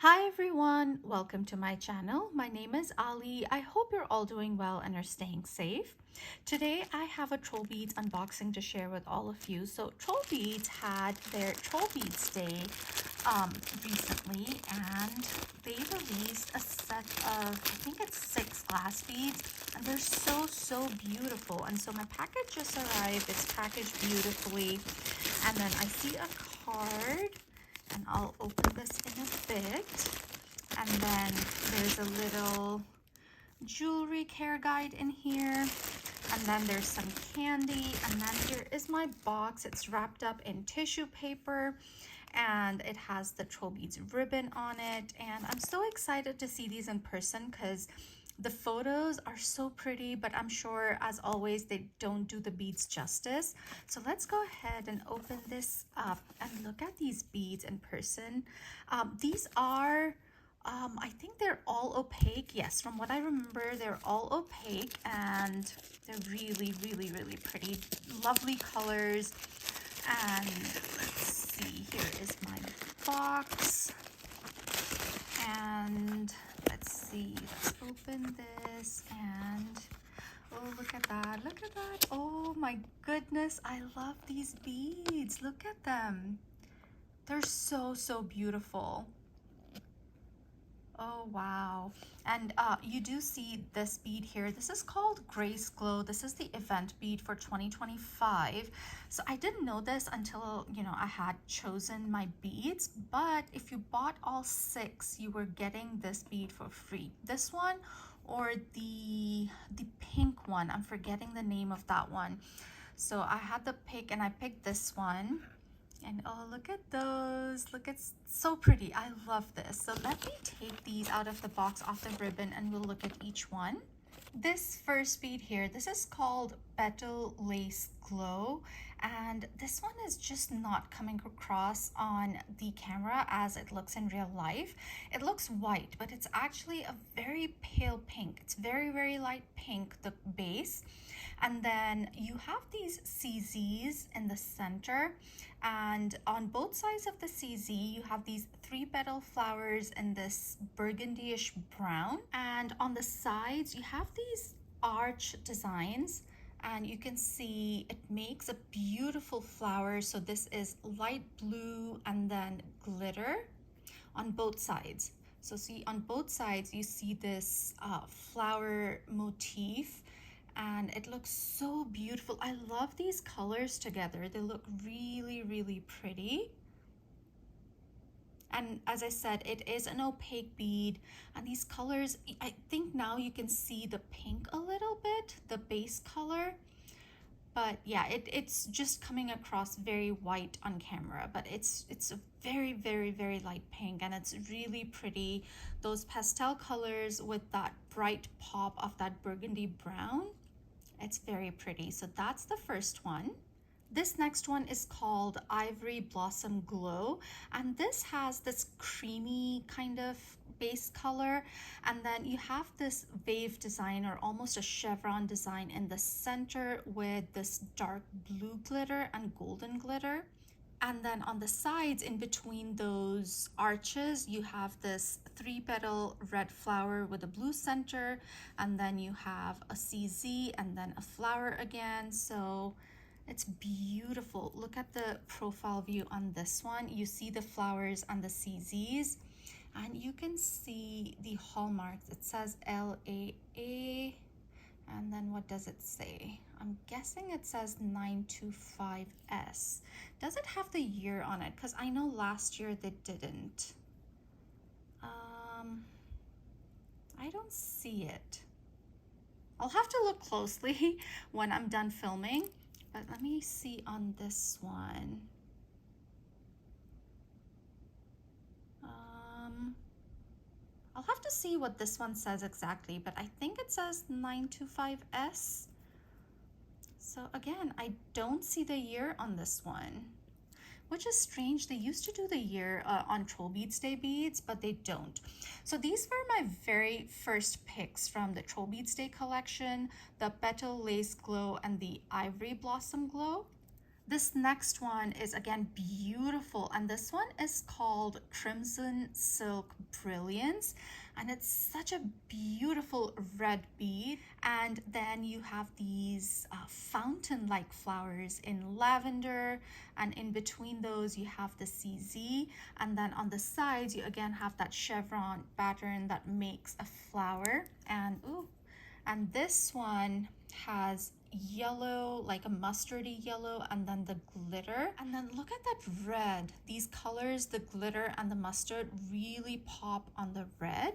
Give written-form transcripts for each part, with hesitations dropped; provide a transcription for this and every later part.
Hi everyone, welcome to my channel. My name is Ali. I hope you're all doing well and are staying safe. Today I have a TrollBeads unboxing to share with all of you. So TrollBeads had their TrollBeads Day recently, and they released a set of, I think it's 6 glass beads, and they're so beautiful. And so my package just arrived. It's packaged beautifully, and then I see a card, and I'll open this in a bit. And then there's a little jewelry care guide in here, and then there's some candy, and then here is my box. It's wrapped up in tissue paper, and it has the TrollBeads ribbon on it. And I'm so excited to see these in person because the photos are so pretty, but I'm sure, as always, they don't do the beads justice. So let's go ahead and open this up and look at these beads in person. These are, I think they're all opaque. Yes, from what I remember, they're all opaque, and they're really pretty. Lovely colors. And let's see, here is my box. And let's see, let's open this, and oh, look at that, look at that. Oh my goodness, I love these beads. Look at them. They're so beautiful. Oh wow. And you do see this bead here. This is called Grace Glow. This is the event bead for 2025. So I didn't know this until, I had chosen my beads, but if you bought all 6, you were getting this bead for free. This one or the pink one. I'm forgetting the name of that one. So I had the pick, and I picked this one. And oh, look at those. Look, it's so pretty. I love this. So let me take these out of the box, off the ribbon, and we'll look at each one. This first bead here, this is called Petal Lace Glow, and this one is just not coming across on the camera as it looks in real life. It looks white, but it's actually a very pale pink. It's very light pink, the base. And then you have these CZs in the center, and on both sides of the CZ you have these 3-petal flowers in this burgundyish brown, and on the sides you have these arch designs, and you can see it makes a beautiful flower. So this is light blue and then glitter on both sides. So see, on both sides you see this flower motif, and it looks so beautiful. I love these colors together. They look really pretty. And as I said, it is an opaque bead, and these colors, I think now you can see the pink a little bit, the base color. But yeah, it's just coming across very white on camera, but it's a very light pink, and it's really pretty. Those pastel colors with that bright pop of that burgundy brown, it's very pretty. So that's the first one. This next one is called Ivory Blossom Glow, and this has this creamy kind of base color, and then you have this wave design, or almost a chevron design, in the center with this dark blue glitter and golden glitter. And then on the sides, in between those arches, you have this 3-petal red flower with a blue center, and then you have a CZ and then a flower again. So it's beautiful. Look at the profile view on this one. You see the flowers and the CZs, and you can see the hallmarks. It says LAA, and then what does it say? I'm guessing it says 925S. Does it have the year on it? Because I know last year they didn't. I don't see it. I'll have to look closely when I'm done filming, but let me see on this one. I'll have to see what this one says exactly, but I think it says 925S. So again, I don't see the year on this one, which is strange. They used to do the year on TrollBeads Day beads, but they don't. So these were my very first picks from the TrollBeads Day collection, the Petal Lace Glow and the Ivory Blossom Glow. This next one is again beautiful, and this one is called Crimson Silk Brilliance, and it's such a beautiful red bead. And then you have these fountain-like flowers in lavender, and in between those you have the CZ, and then on the sides you again have that chevron pattern that makes a flower. And ooh, and this one has yellow, like a mustardy yellow, and then the glitter. And then look at that red. These colors, the glitter and the mustard, really pop on the red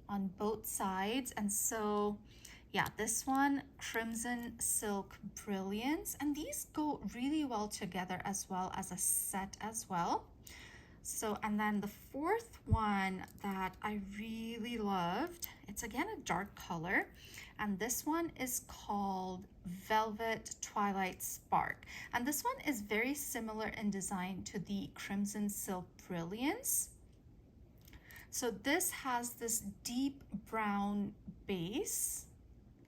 on both sides. And so yeah, this one, Crimson Silk Brilliance, and these go really well together as well as a set as well. So, and then the fourth one that I really loved, it's again a dark color, and this one is called Velvet Twilight Spark. And this one is very similar in design to the Crimson Silk Brilliance. So this has this deep brown base,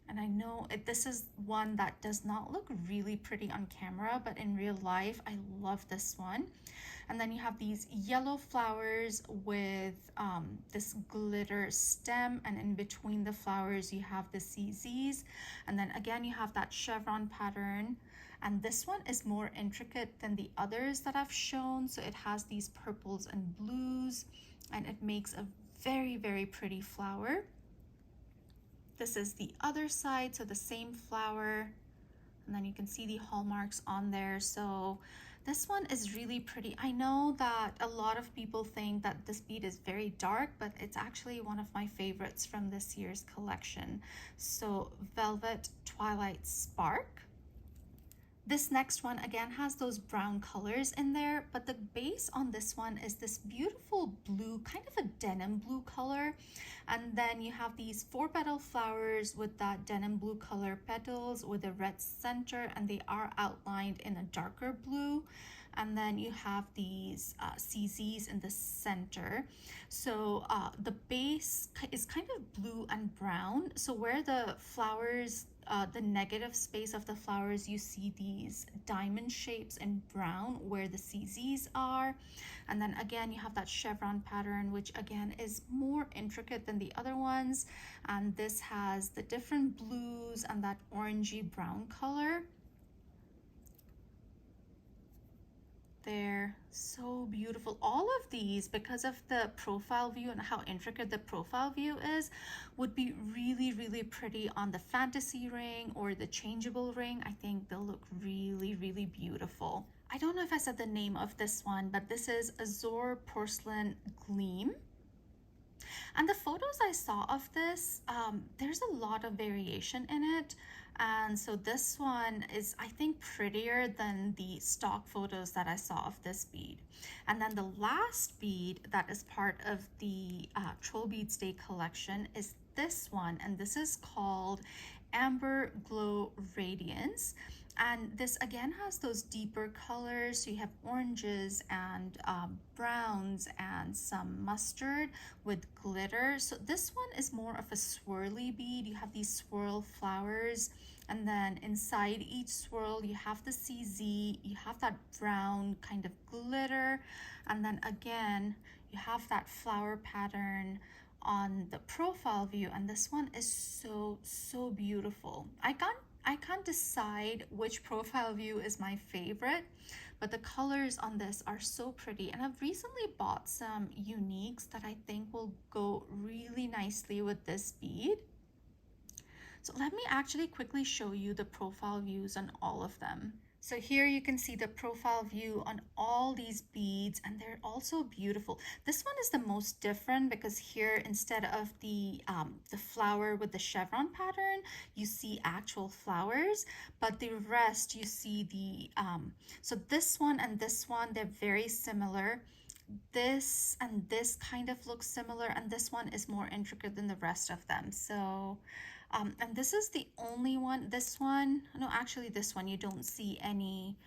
and I know this is one that does not look really pretty on camera, but in real life, I love this one. And then you have these yellow flowers with this glitter stem, and in between the flowers, you have the CZs. And then again, you have that chevron pattern. And this one is more intricate than the others that I've shown. So it has these purples and blues, and it makes a very, very pretty flower. This is the other side, so the same flower, and then you can see the hallmarks on there. So this one is really pretty. I know that a lot of people think that this bead is very dark, but it's actually one of my favorites from this year's collection. So Velvet Twilight Spark. This next one again has those brown colors in there, but the base on this one is this beautiful blue, kind of a denim blue color. And then you have these 4-petal flowers with that denim blue color petals with a red center, and they are outlined in a darker blue. And then you have these CZs in the center. So the base is kind of blue and brown. So where the flowers, the negative space of the flowers, you see these diamond shapes in brown where the CZs are. And then again, you have that chevron pattern, which again is more intricate than the other ones. And this has the different blues and that orangey brown color. They're so beautiful. All of these, because of the profile view and how intricate the profile view is, would be really, really pretty on the fantasy ring or the changeable ring. I think they'll look really, really beautiful. I don't know if I said the name of this one, but this is Azure Porcelain Gleam. And the photos I saw of this, there's a lot of variation in it. And so this one is, I think, prettier than the stock photos that I saw of this bead. And then the last bead that is part of the TrollBeads Day collection is this one, and this is called Amber Glow Radiance. And this again has those deeper colors. So you have oranges and browns and some mustard with glitter. So this one is more of a swirly bead. You have these swirl flowers, and then inside each swirl you have the CZ, you have that brown kind of glitter, and then again you have that flower pattern on the profile view. And this one is so beautiful. I can't decide which profile view is my favorite, but the colors on this are so pretty. And I've recently bought some uniques that I think will go really nicely with this bead. So let me actually quickly show you the profile views on all of them. So here you can see the profile view on all these beads, and they're also beautiful. This one is the most different because here, instead of the flower with the chevron pattern, you see actual flowers, but the rest you see the, so this one and this one, they're very similar. This and this kind of looks similar, and this one is more intricate than the rest of them. So and this is the only one, this one, no, actually this one, you don't see any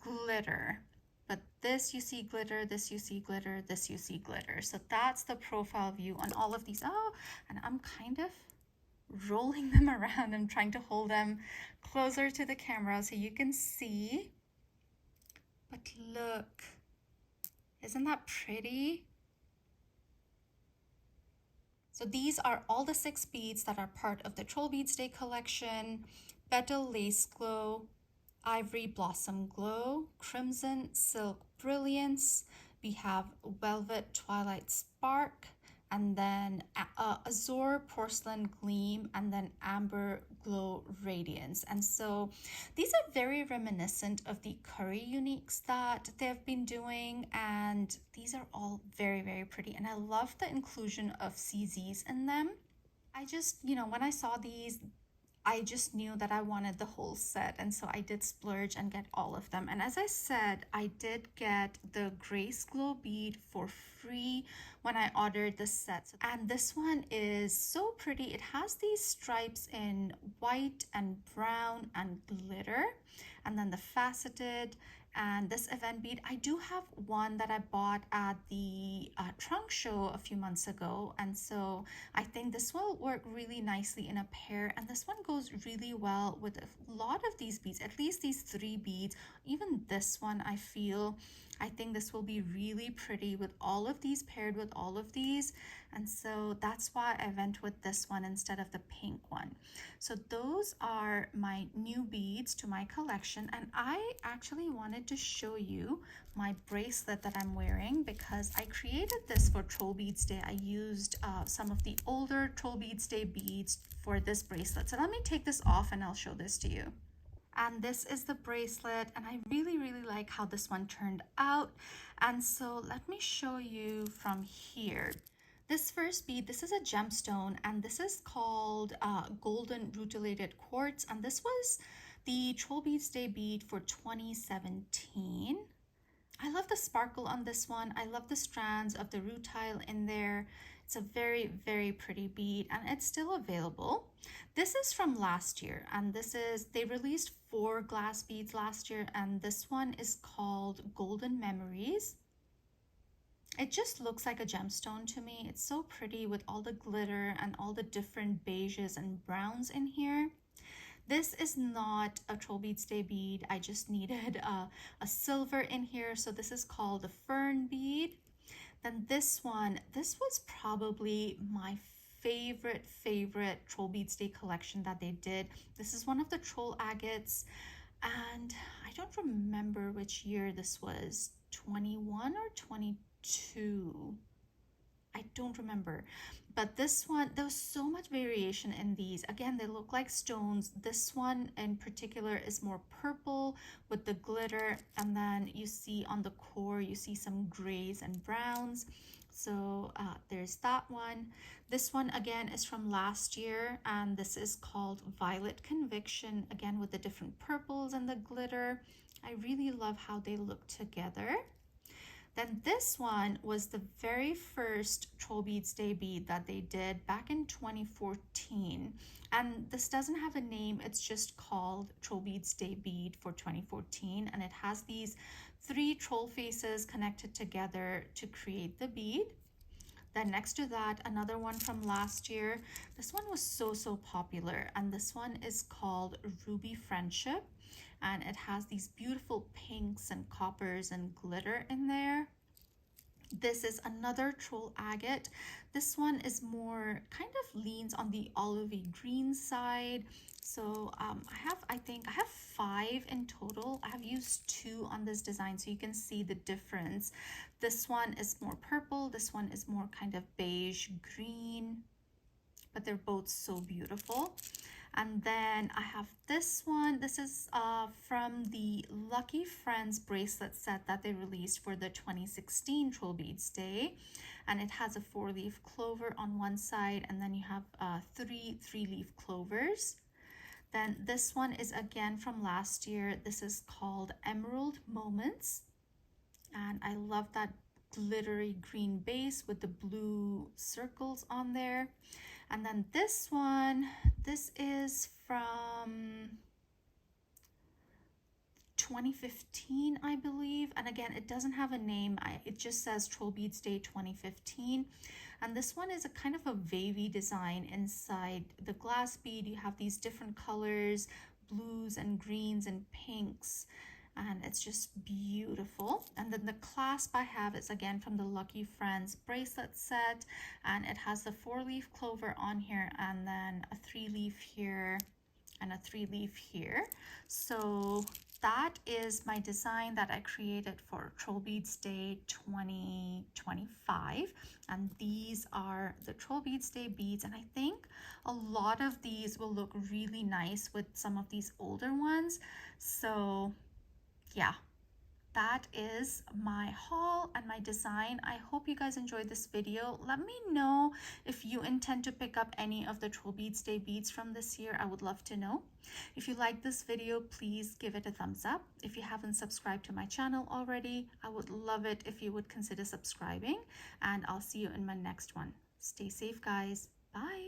glitter, but this you see glitter, this you see glitter, this you see glitter. So that's the profile view on all of these. Oh, and I'm kind of rolling them around. I'm trying to hold them closer to the camera so you can see. But look, isn't that pretty? So these are all the 6 beads that are part of the TrollBeads Day collection. Betel Lace Glow, Ivory Blossom Glow, Crimson Silk Brilliance. We have Velvet Twilight Spark, and then Azure Porcelain Gleam, and then Amber Glow Radiance. And so these are very reminiscent of the Curry Uniques that they've been doing, and these are all very, very pretty. And I love the inclusion of CZs in them. I just, when I saw these, I just knew that I wanted the whole set, and so I did splurge and get all of them. And as I said, I did get the Grace Glow bead for free when I ordered the set. And this one is so pretty. It has these stripes in white and brown and glitter, and then the faceted. And this event bead, I do have one that I bought at the trunk show a few months ago, and so I think this will work really nicely in a pair, and this one goes really well with a lot of these beads, at least these 3 beads. Even this one, I think this will be really pretty with all of these paired with all of these, and so that's why I went with this one instead of the pink one. So those are my new beads to my collection, and I actually wanted to show you my bracelet that I'm wearing because I created this for TrollBeads Day. I used some of the older TrollBeads Day beads for this bracelet. So let me take this off and I'll show this to you. And this is the bracelet, and I really, really like how this one turned out. And so let me show you from here. This first bead, this is a gemstone, and this is called golden rutilated quartz, and this was the TrollBeads Day bead for 2017. I love the sparkle on this one. I love the strands of the rutile in there. It's a very, very pretty bead, and it's still available. This is from last year, and they released 4 glass beads last year, and this one is called Golden Memories. It just looks like a gemstone to me. It's so pretty with all the glitter and all the different beiges and browns in here. This is not a TrollBeads Day bead. I just needed a silver in here. So this is called the Fern bead. Then this was probably my favorite TrollBeads Day collection that they did. This is one of the Troll agates, and I don't remember which year this was, 21 or 22. I don't remember, but this one, there was so much variation in these. Again, they look like stones. This one in particular is more purple with the glitter, and then you see on the core, you see some grays and browns. So there's that one. This one again is from last year, and this is called Violet Conviction, again with the different purples and the glitter. I really love how they look together. Then this one was the very first TrollBeads Day bead that they did back in 2014. And this doesn't have a name, it's just called TrollBeads Day bead for 2014. And it has these 3 troll faces connected together to create the bead. Then next to that, another one from last year. This one was so popular, and this one is called Ruby Friendship, and it has these beautiful pinks and coppers and glitter in there. This is another troll agate. This one is more kind of leans on the olivey green side. So I think I have 5 in total. I have used 2 on this design so you can see the difference. This one is more purple. This one is more kind of beige green, but they're both so beautiful. And then I have this one. This is from the Lucky Friends bracelet set that they released for the 2016 TrollBeads Day. And it has a 4-leaf clover on one side, and then you have 3 3-leaf clovers. Then this one is again from last year. This is called Emerald Moments. And I love that glittery green base with the blue circles on there. And then this one, this is from 2015, I believe. And again, it doesn't have a name. It just says TrollBeads Day 2015. And this one is a kind of a wavy design inside the glass bead. You have these different colors, blues and greens and pinks, and it's just beautiful. And then the clasp I have is again from the Lucky Friends bracelet set, and it has the 4-leaf clover on here, and then a 3-leaf here and a 3-leaf here. So that is my design that I created for TrollBeads Day 2025. And these are the TrollBeads Day beads. And I think a lot of these will look really nice with some of these older ones. So yeah, that is my haul and my design. I hope you guys enjoyed this video. Let me know if you intend to pick up any of the TrollBeads Day beads from this year. I would love to know. If you like this video, please give it a thumbs up. If you haven't subscribed to my channel already, I would love it if you would consider subscribing, and I'll see you in my next one. Stay safe, guys. Bye.